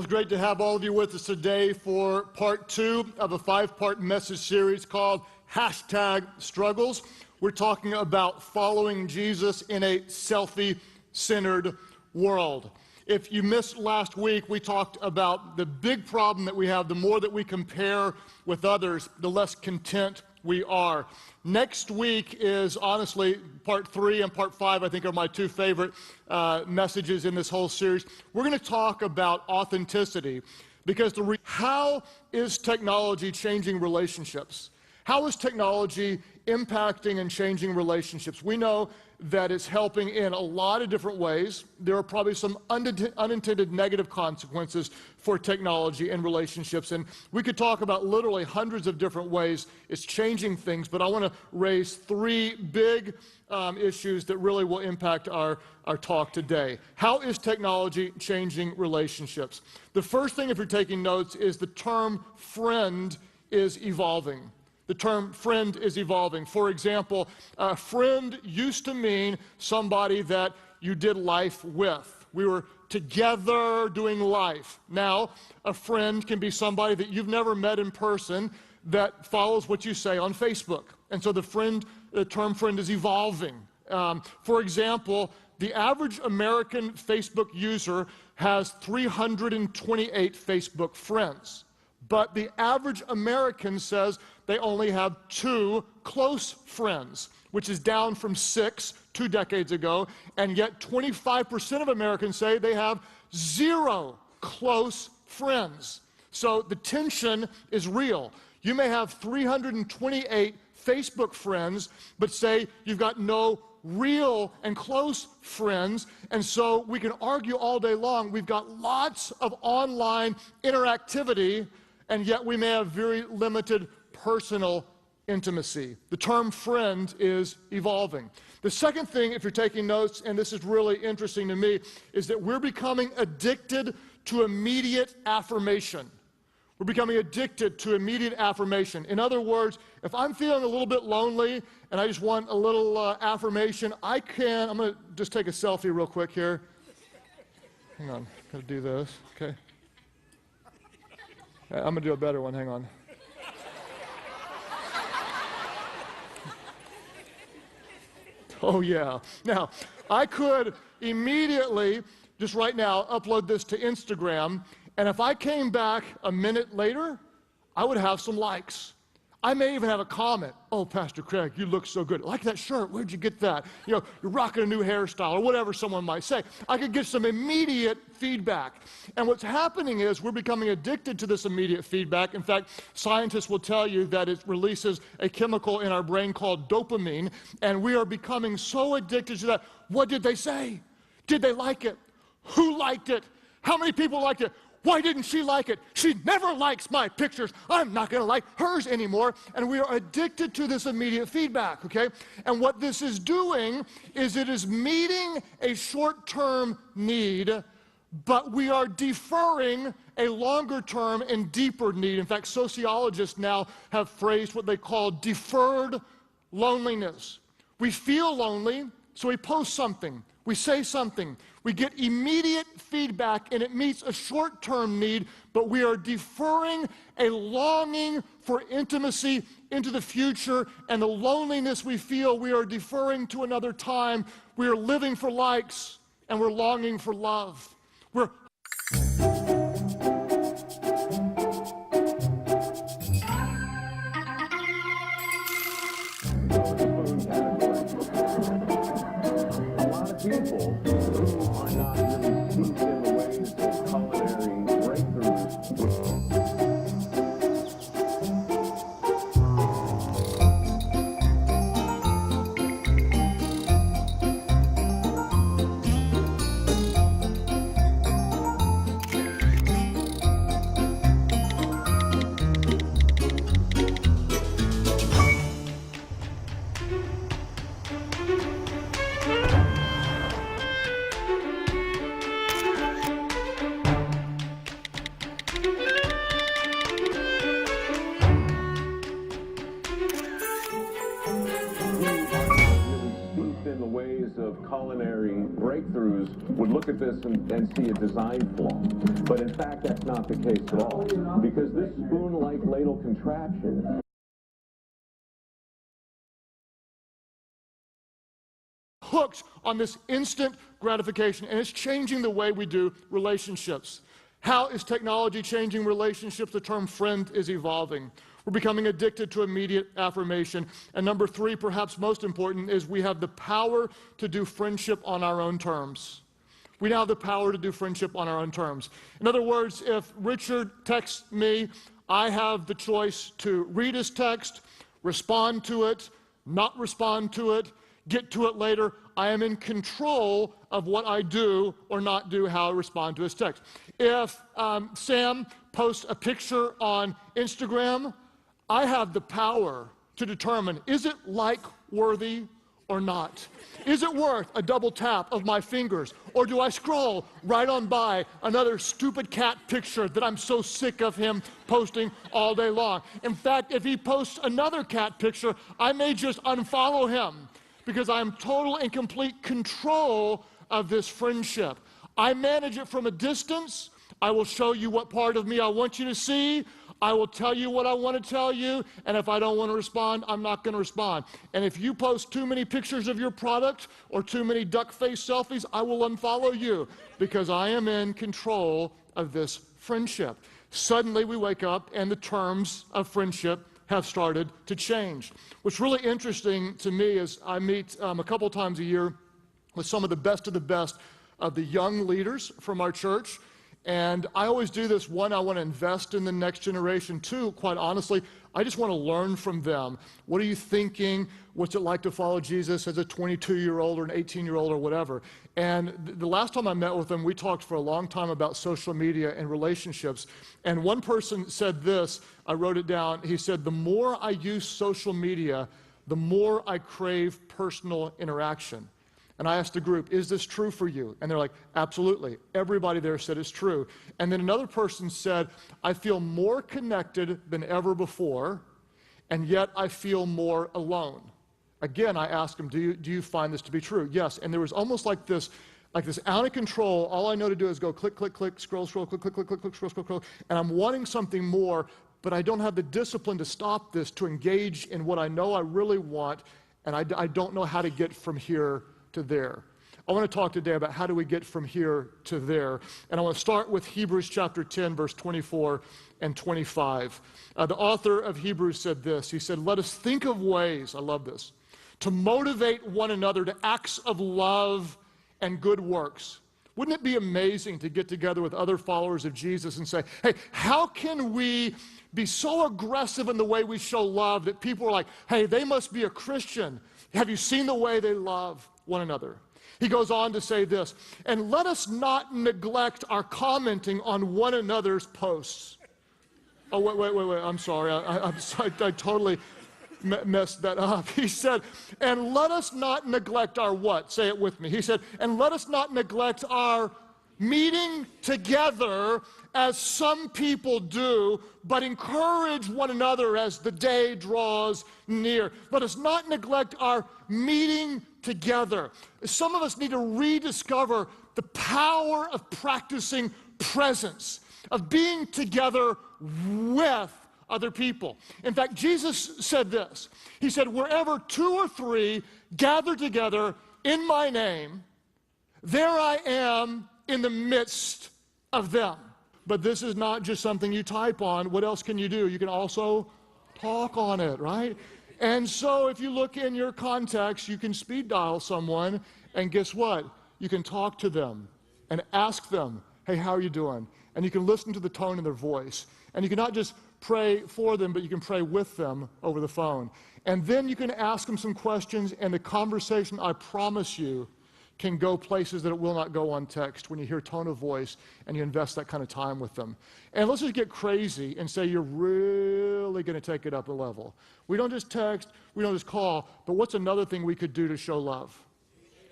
Well, it's great to have all of you with us today for part 2 of a 5-part message series called #Struggles. We're talking about following Jesus in a selfie-centered world. If you missed last week, we talked about the big problem that we have. The more that we compare with others, the less content we are. Next week is honestly part 3 and part 5, I think, are my two favorite messages in this whole series. We're going to talk about authenticity because how is technology changing relationships? How is technology impacting and changing relationships? We know that it's helping in a lot of different ways. There are probably some unintended negative consequences for technology and relationships, and we could talk about literally hundreds of different ways it's changing things, but I want to raise 3 big issues that really will impact our talk today. How is technology changing relationships? The first thing, if you're taking notes, is the term friend is evolving. The term friend is evolving. For example, a friend used to mean somebody that you did life with. We were together doing life. Now, a friend can be somebody that you've never met in person that follows what you say on Facebook. And so the term friend is evolving. For example, the average American Facebook user has 328 Facebook friends. But the average American says they only have 2 close friends, which is down from 6 2 decades ago, and yet 25% of Americans say they have 0 close friends. So the tension is real. You may have 328 Facebook friends, but say you've got no real and close friends, and so we can argue all day long. We've got lots of online interactivity, and yet we may have very limited personal intimacy. The term friend is evolving. The second thing, if you're taking notes, and this is really interesting to me, is that we're becoming addicted to immediate affirmation. We're becoming addicted to immediate affirmation. In other words, if I'm feeling a little bit lonely and I just want a little affirmation, I'm going to just take a selfie real quick here. Hang on, gotta do this, okay. I'm going to do a better one, hang on. Oh yeah. Now, I could immediately, just right now, upload this to Instagram, and if I came back a minute later, I would have some likes. I may even have a comment. Oh, Pastor Craig, you look so good. I like that shirt. Where'd you get that? You know, you're rocking a new hairstyle, or whatever someone might say. I could get some immediate feedback. And what's happening is we're becoming addicted to this immediate feedback. In fact, scientists will tell you that it releases a chemical in our brain called dopamine, and we are becoming so addicted to that. What did they say? Did they like it? Who liked it? How many people liked it? Why didn't she like it? She never likes my pictures. I'm not going to like hers anymore. And we are addicted to this immediate feedback, okay? And what this is doing is it is meeting a short-term need, but we are deferring a longer-term and deeper need. In fact, sociologists now have phrased what they call deferred loneliness. We feel lonely, so we post something. We say something, we get immediate feedback, and it meets a short-term need, but we are deferring a longing for intimacy into the future, and the loneliness we feel, we are deferring to another time. We are living for likes, and we're longing for love. We're people who are not really steeped in the ways of culinary breakthroughs. breakthroughs would look at this and see a design flaw. But in fact, that's not the case at all. Because this spoon-like ladle contraption hooked on this instant gratification, and it's changing the way we do relationships. How is technology changing relationships? The term friend is evolving. We're becoming addicted to immediate affirmation. And number three, perhaps most important, is we have the power to do friendship on our own terms. We now have the power to do friendship on our own terms. In other words, if Richard texts me, I have the choice to read his text, respond to it, not respond to it, get to it later. I am in control of what I do or not do, how I respond to his text. If Sam posts a picture on Instagram, I have the power to determine, is it like-worthy or not? Is it worth a double tap of my fingers? Or do I scroll right on by another stupid cat picture that I'm so sick of him posting all day long? In fact, if he posts another cat picture, I may just unfollow him, because I am total and complete control of this friendship. I manage it from a distance. I will show you what part of me I want you to see. I will tell you what I want to tell you, and if I don't want to respond, I'm not going to respond. And if you post too many pictures of your product or too many duck-face selfies, I will unfollow you, because I am in control of this friendship. Suddenly we wake up and the terms of friendship have started to change. What's really interesting to me is I meet a couple times a year with some of the best of the young leaders from our church. And I always do this. One, I want to invest in the next generation. Two, quite honestly, I just want to learn from them. What are you thinking? What's it like to follow Jesus as a 22-year-old or an 18-year-old or whatever? And the last time I met with them, we talked for a long time about social media and relationships. And one person said this, I wrote it down. He said, the more I use social media, the more I crave personal interaction. And I asked the group, is this true for you? And they're like, absolutely. Everybody there said it's true. And then another person said, I feel more connected than ever before, and yet I feel more alone. Again, I asked them, do you find this to be true? Yes. And there was almost like this out of control. All I know to do is go click, click, click, scroll, scroll, click, click, click, click, click, scroll, scroll, scroll. And I'm wanting something more, but I don't have the discipline to stop this, to engage in what I know I really want, and I don't know how to get from here to there. I want to talk today about how do we get from here to there. And I want to start with Hebrews chapter 10, verse 24 and 25. The author of Hebrews said this. He said, let us think of ways, I love this, to motivate one another to acts of love and good works. Wouldn't it be amazing to get together with other followers of Jesus and say, hey, how can we be so aggressive in the way we show love that people are like, hey, they must be a Christian. Have you seen the way they love one another? He goes on to say this, and let us not neglect our commenting on one another's posts. Oh, wait, I'm sorry. I totally messed that up. He said, and let us not neglect our what? Say it with me. He said, and let us not neglect our meeting together as some people do, but encourage one another as the day draws near. Let us not neglect our meeting together. Some of us need to rediscover the power of practicing presence, of being together with other people. In fact, Jesus said this. He said, wherever two or three gather together in my name, there I am in the midst of them. But this is not just something you type on. What else can you do? You can also talk on it, right? And so if you look in your context, you can speed dial someone, and guess what? You can talk to them and ask them, hey, how are you doing? And you can listen to the tone in their voice. And you can not just pray for them, but you can pray with them over the phone. And then you can ask them some questions, and the conversation, I promise you, can go places that it will not go on text when you hear tone of voice and you invest that kind of time with them. And let's just get crazy and say you're really going to take it up a level. We don't just text, we don't just call, but what's another thing we could do to show love?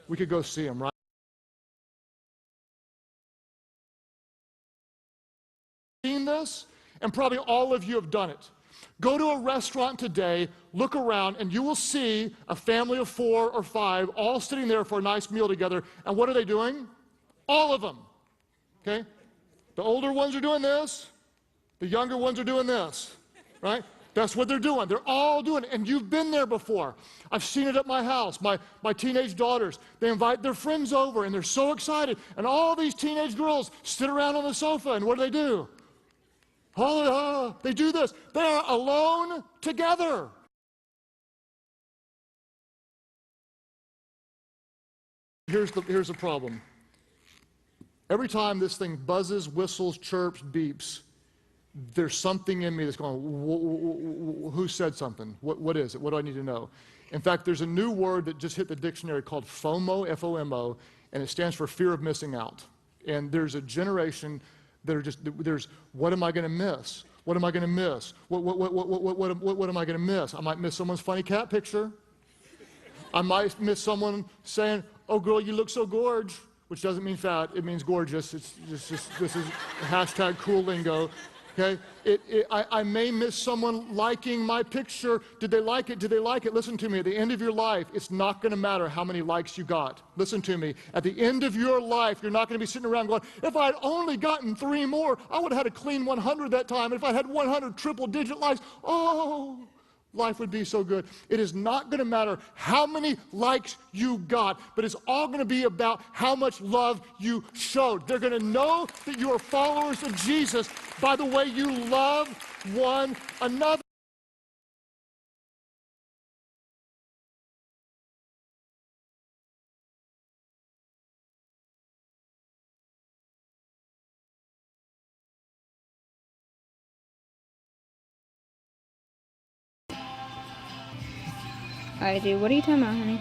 We could go see them, right? Seen this? And probably all of you have done it. Go to a restaurant today, look around, and you will see a family of 4 or 5 all sitting there for a nice meal together. And what are they doing? All of them. Okay? The older ones are doing this. The younger ones are doing this. Right? That's what they're doing. They're all doing it. And you've been there before. I've seen it at my house. My teenage daughters, they invite their friends over, and they're so excited. And all these teenage girls sit around on the sofa, and what do? Oh, they do this. They are alone together. Here's the problem. Every time this thing buzzes, whistles, chirps, beeps, there's something in me that's going, who said something? What is it? What do I need to know? In fact, there's a new word that just hit the dictionary called FOMO, F-O-M-O, and it stands for fear of missing out. And there's a generation that are just, what am I going to miss? What am I going to miss? What am I going to miss? I might miss someone's funny cat picture. I might miss someone saying, oh girl, you look so gorge, which doesn't mean fat, it means gorgeous. It's just this is hashtag cool lingo. Okay? I may miss someone liking my picture. Did they like it? Did they like it? Listen to me. At the end of your life, it's not going to matter how many likes you got. Listen to me. At the end of your life, you're not going to be sitting around going, if I had only gotten 3 more, I would have had a clean 100 that time. If I had 100 triple-digit likes, oh, life would be so good. It is not going to matter how many likes you got, but it's all going to be about how much love you showed. They're going to know that you are followers of Jesus by the way you love one another. I do. What are you talking about, honey?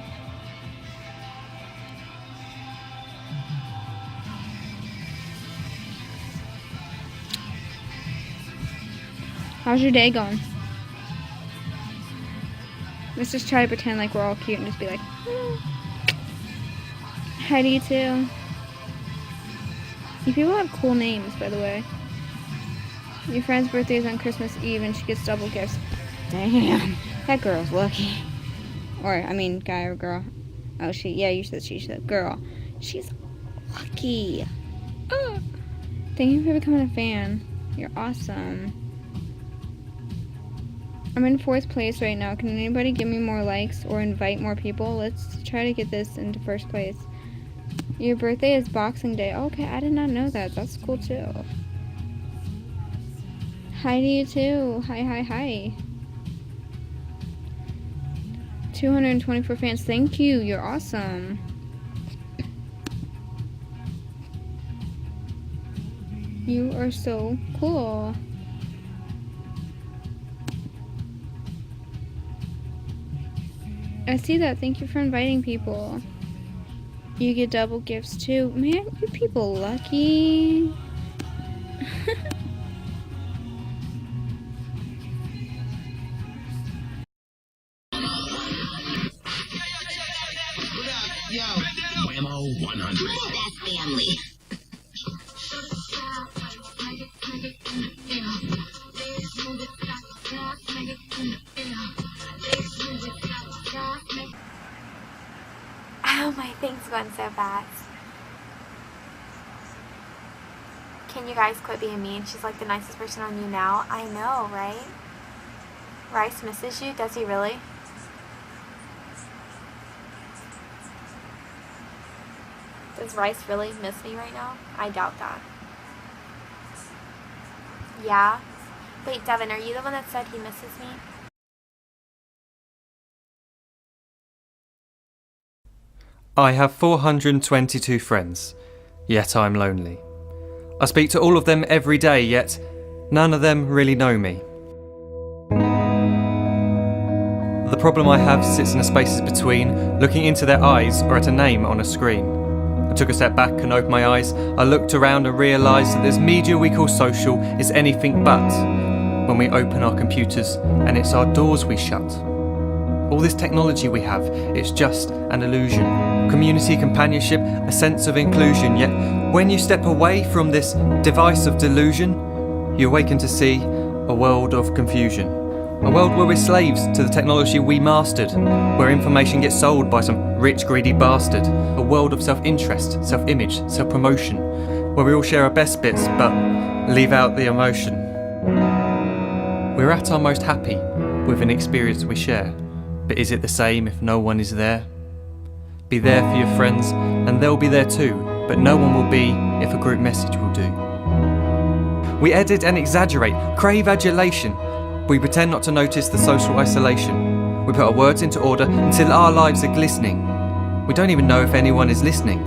How's your day going? Let's just try to pretend like we're all cute and just be like, hi to you too. You people have cool names, by the way. Your friend's birthday is on Christmas Eve and she gets double gifts. Damn, that girl's lucky. Or, I mean, guy or girl. Oh, you said she said girl. She's lucky. Thank you for becoming a fan. You're awesome. I'm in 4th place right now. Can anybody give me more likes or invite more people? Let's try to get this into 1st place. Your birthday is Boxing Day. Okay, I did not know that. That's cool too. Hi to you too. Hi. 224 fans. Thank you. You're awesome. You are so cool. I see that. Thank you for inviting people. You get double gifts too. Man, you people lucky. Yo, Whammo 100. That's family. Oh, my thing's going so fast. Can you guys quit being mean? She's like the nicest person on you now. I know, right? Rice misses you? Does he really? Does Rice really miss me right now? I doubt that. Yeah? Wait, Devin, are you the one that said he misses me? I have 422 friends, yet I'm lonely. I speak to all of them every day, yet none of them really know me. The problem I have sits in the spaces between looking into their eyes or at a name on a screen. I took a step back and opened my eyes. I looked around and realised that this media we call social is anything but when we open our computers and it's our doors we shut. All this technology we have, it's just an illusion. Community, companionship, a sense of inclusion. Yet when you step away from this device of delusion, you awaken to see a world of confusion. A world where we're slaves to the technology we mastered, where information gets sold by some rich, greedy bastard. A world of self-interest, self-image, self-promotion, where we all share our best bits but leave out the emotion. We're at our most happy with an experience we share, but is it the same if no one is there? Be there for your friends, and they'll be there too, but no one will be if a group message will do. We edit and exaggerate, crave adulation. We pretend not to notice the social isolation. We put our words into order until our lives are glistening. We don't even know if anyone is listening.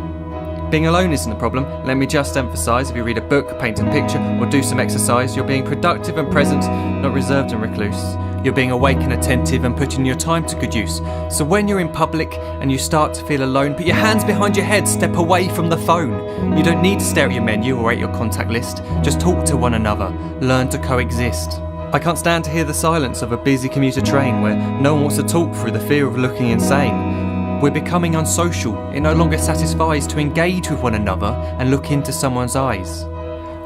Being alone isn't a problem. Let me just emphasise, if you read a book, paint a picture, or do some exercise, you're being productive and present, not reserved and recluse. You're being awake and attentive and putting your time to good use. So when you're in public and you start to feel alone, put your hands behind your head, step away from the phone. You don't need to stare at your menu or at your contact list. Just talk to one another. Learn to coexist. I can't stand to hear the silence of a busy commuter train where no one wants to talk through the fear of looking insane. We're becoming unsocial. It no longer satisfies to engage with one another and look into someone's eyes.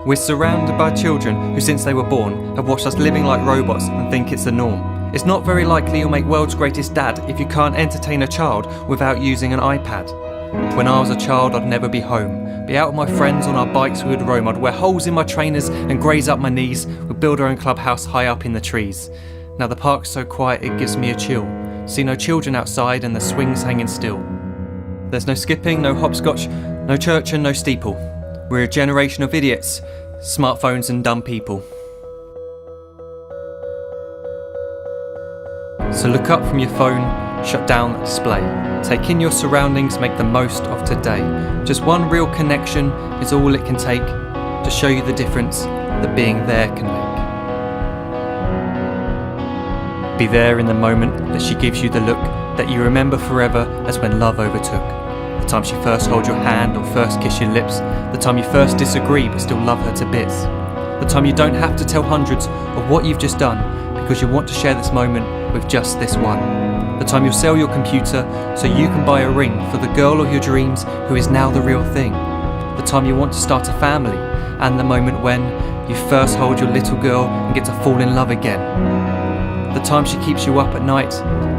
We're surrounded by children who, since they were born, have watched us living like robots and think it's the norm. It's not very likely you'll make world's greatest dad if you can't entertain a child without using an iPad. When I was a child, I'd never be home. Be out with my friends on our bikes, we would roam. I'd wear holes in my trainers and graze up my knees. We'd build our own clubhouse high up in the trees. Now the park's so quiet it gives me a chill. See no children outside and the swings hanging still. There's no skipping, no hopscotch, no church and no steeple. We're a generation of idiots, smartphones and dumb people. So look up from your phone, shut down the display. Take in your surroundings, make the most of today. Just one real connection is all it can take to show you the difference that being there can make. Be there in the moment that she gives you the look that you remember forever as when love overtook. The time she first holds your hand or first kiss your lips. The time you first disagree but still love her to bits. The time you don't have to tell hundreds of what you've just done because you want to share this moment with just this one. The time you'll sell your computer so you can buy a ring for the girl of your dreams who is now the real thing. The time you want to start a family, and the moment when you first hold your little girl and get to fall in love again. The time she keeps you up at night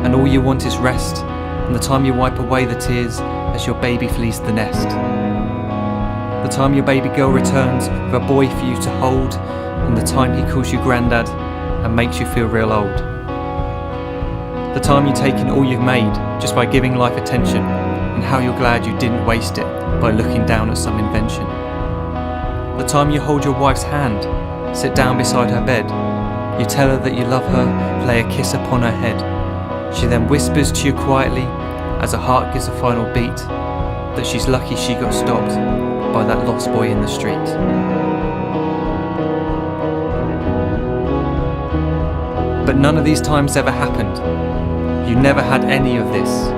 and all you want is rest, and the time you wipe away the tears as your baby flees the nest. The time your baby girl returns with a boy for you to hold, and the time he calls you granddad and makes you feel real old. The time you take in all you've made just by giving life attention, and how you're glad you didn't waste it by looking down at some invention. The time you hold your wife's hand, sit down beside her bed, you tell her that you love her, lay a kiss upon her head. She then whispers to you quietly, as her heart gives a final beat, that she's lucky she got stopped by that lost boy in the street. But none of these times ever happened. You never had any of this.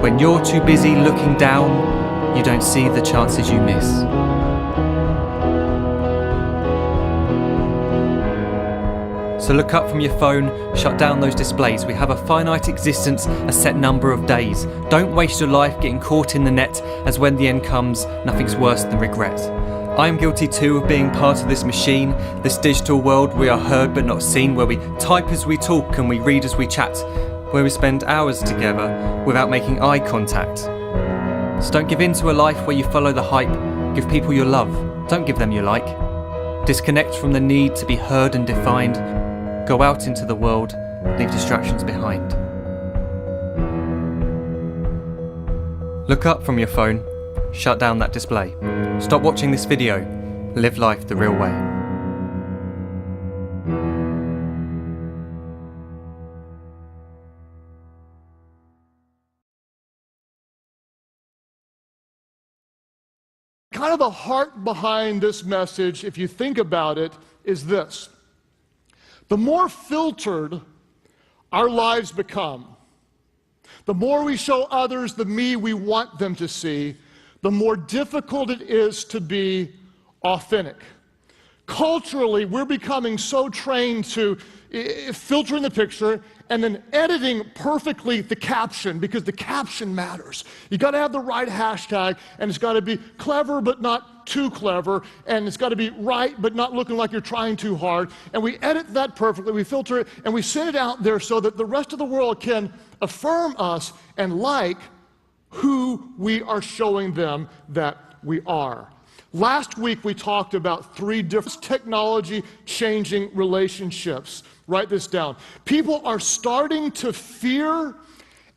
When you're too busy looking down, you don't see the chances you miss. So look up from your phone, shut down those displays. We have a finite existence, a set number of days. Don't waste your life getting caught in the net, as when the end comes, nothing's worse than regret. I am guilty too of being part of this machine, this digital world we are heard but not seen, where we type as we talk and we read as we chat, where we spend hours together without making eye contact. So don't give in to a life where you follow the hype. Give people your love, don't give them your like. Disconnect from the need to be heard and defined. Go out into the world, leave distractions behind. Look up from your phone, shut down that display. Stop watching this video, live life the real way. Kind of the heart behind this message, if you think about it, is this. The more filtered our lives become, the more we show others the me we want them to see, the more difficult it is to be authentic. Culturally, we're becoming so trained to filtering the picture and then editing perfectly the caption, because the caption matters. You got to have the right hashtag, and it's got to be clever but not too clever, and it's got to be right but not looking like you're trying too hard. And we edit that perfectly, we filter it, and we send it out there so that the rest of the world can affirm us and like who we are showing them that we are. Last week we talked about 3 different technology changing relationships. Write this down. People are starting to fear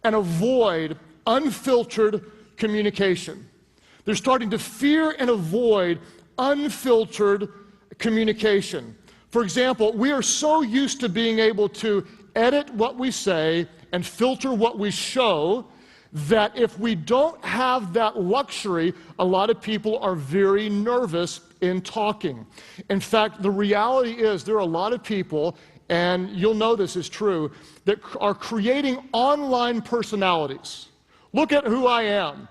and avoid unfiltered communication. They're starting to fear and avoid unfiltered communication. For example, we are so used to being able to edit what we say and filter what we show that if we don't have that luxury, a lot of people are very nervous in talking. In fact, the reality is there are a lot of people, and you'll know this is true, that are creating online personalities. Look at who I am.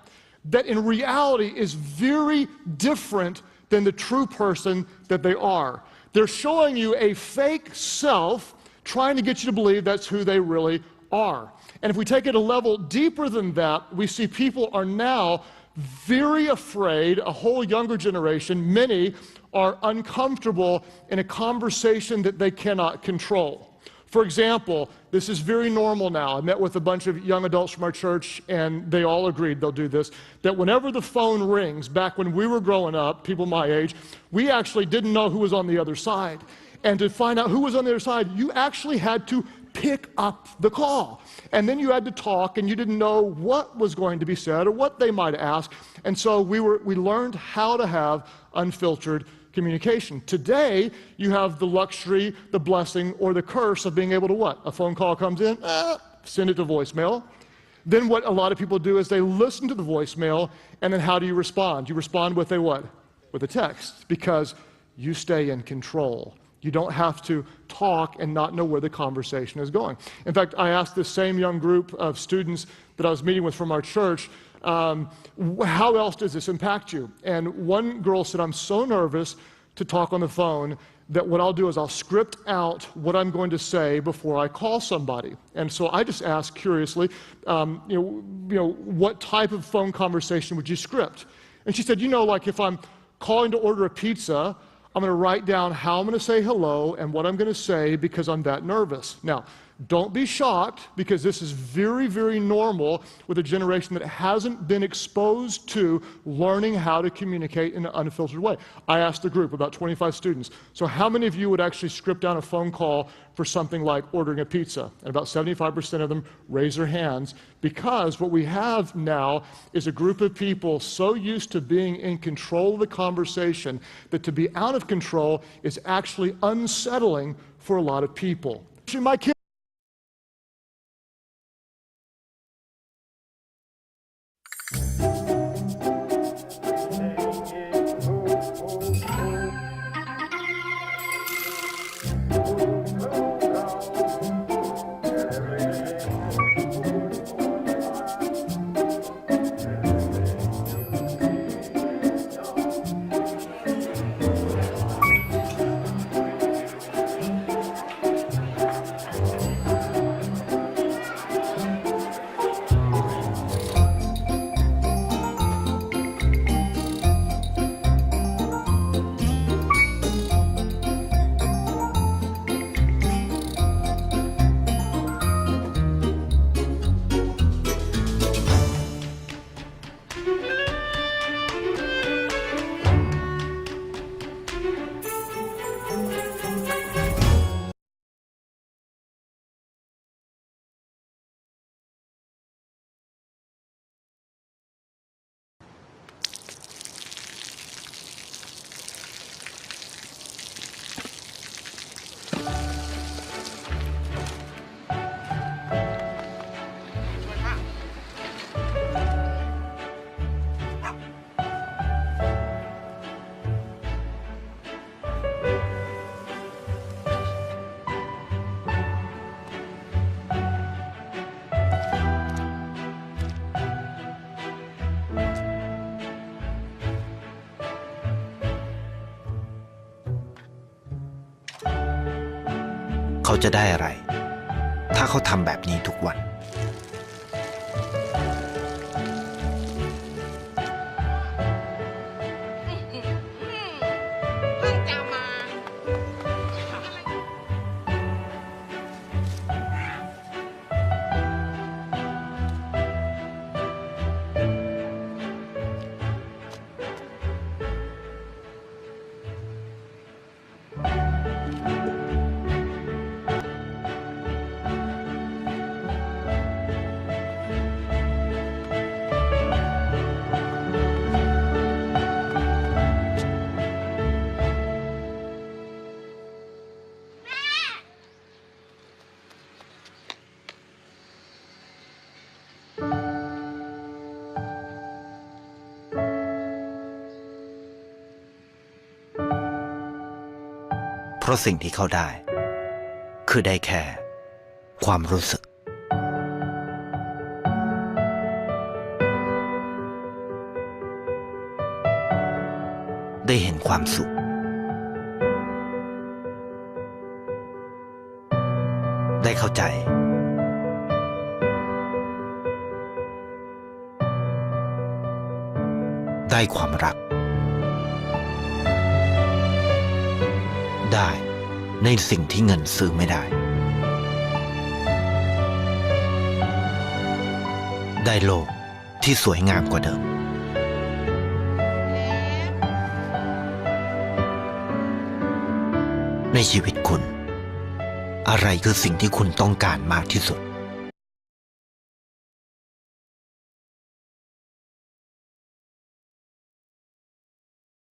That in reality is very different than the true person that they are. They're showing you a fake self, trying to get you to believe that's who they really are. And if we take it a level deeper than that, we see people are now very afraid, a whole younger generation, many are uncomfortable in a conversation that they cannot control. For example, this is very normal now. I met with a bunch of young adults from our church, and they all agreed they'll do this, that whenever the phone rings, back when we were growing up, people my age, we actually didn't know who was on the other side. And to find out who was on the other side, you actually had to pick up the call. And then you had to talk, and you didn't know what was going to be said or what they might ask. And so we learned how to have unfiltered communication. Today, you have the luxury, the blessing, or the curse of being able to what? A phone call comes in, send it to voicemail. Then what a lot of people do is they listen to the voicemail, and then how do you respond? You respond with a what? With a text, because you stay in control. You don't have to talk and not know where the conversation is going. In fact, I asked this same young group of students that I was meeting with from our church, how else does this impact you? And one girl said, I'm so nervous to talk on the phone that what I'll do is I'll script out what I'm going to say before I call somebody. And so I just asked curiously, what type of phone conversation would you script? And she said, like if I'm calling to order a pizza, I'm going to write down how I'm going to say hello and what I'm going to say because I'm that nervous. Now, don't be shocked, because this is very, very normal with a generation that hasn't been exposed to learning how to communicate in an unfiltered way. I asked the group, about 25 students, so how many of you would actually script down a phone call for something like ordering a pizza? And about 75% of them raise their hands, because what we have now is a group of people so used to being in control of the conversation that to be out of control is actually unsettling for a lot of people. My kids เขาจะได้อะไร ถ้าเขาทำแบบนี้ทุกวัน เพราะสิ่งที่เขาได้ คือได้แค่ความรู้สึก ได้เห็นความสุข ได้เข้าใจ ได้ความรัก ได้ในสิ่งที่เงินซื้อไม่ได้ ได้โลกที่สวยงามกว่าเดิม ในชีวิตคุณ อะไรคือสิ่งที่คุณต้องการมากที่สุด